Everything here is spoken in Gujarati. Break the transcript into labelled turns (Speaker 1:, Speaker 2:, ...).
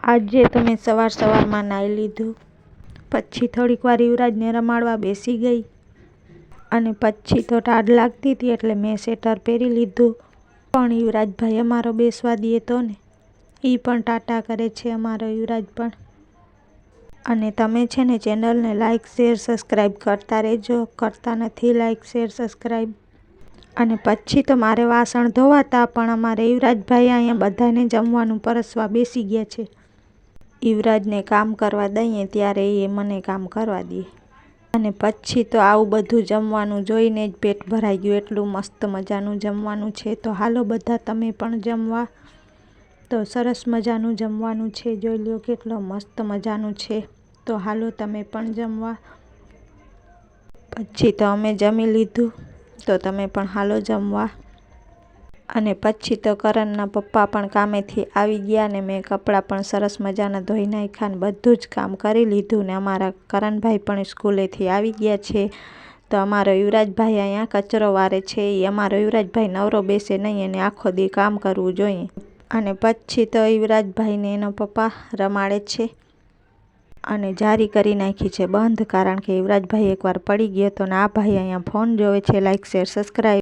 Speaker 1: આજે તો મેં સવારમાં નાહી લીધું, પછી થોડીક વાર યુવરાજને રમાડવા બેસી ગઈ અને પછી તો ટાઢ લાગતી હતી એટલે મેં સ્વેટર પહેરી લીધું. પણ યુવરાજભાઈ અમારો બેસવા દે તો ને, એ પણ ટાટા કરે છે અમારો યુવરાજ પણ. અને તમે છે ને ચેનલને લાઇક શેર સબસ્ક્રાઈબ કરતા રહેજો, કરતા નથી લાઇક શેર સબસ્ક્રાઈબ. અને પછી તો મારે વાસણ ધોવાતા પણ અમારે યુવરાજભાઈ અહીંયા બધાને જમવાનું પરસવા બેસી ગયા છે. યુવરાજને કામ કરવા દઈએ ત્યારે એ મને કામ કરવા દે. અને પછી તો આવું બધું જમવાનું જોઈને જ પેટ ભરાઈ ગયું, એટલું મસ્ત મજાનું જમવાનું છે. તો હાલો બધા તમે પણ જમવા. તો સરસ મજાનું જમવાનું છે, જોઈ લો કેટલો મસ્ત મજાનું છે. તો હાલો તમે પણ જમવા. પછી તો અમે જમી લીધું, તો તમે પણ હાલો જમવા. અને પછી તો કરણના પપ્પા પણ કામેથી આવી ગયા ને મેં કપડાં પણ સરસ મજાના ધોઈ નાખ્યા ને બધું જ કામ કરી લીધું. ને અમારા કરણભાઈ પણ સ્કૂલેથી આવી ગયા છે. તો અમારો યુવરાજભાઈ અહીંયા કચરો વારે છે. એ અમારો યુવરાજભાઈ નવરો બેસે નહીં, એને આખો દી કામ કરવું જોઈએ. અને પછી તો યુવરાજભાઈને એનો પપ્પા રમાડે છે અને જારી કરી નાખી છે બંધ, કારણ કે યુવરાજભાઈ એકવાર પડી ગયો હતો ને આ ભાઈ અહીંયા ફોન જોવે છે. Like share subscribe.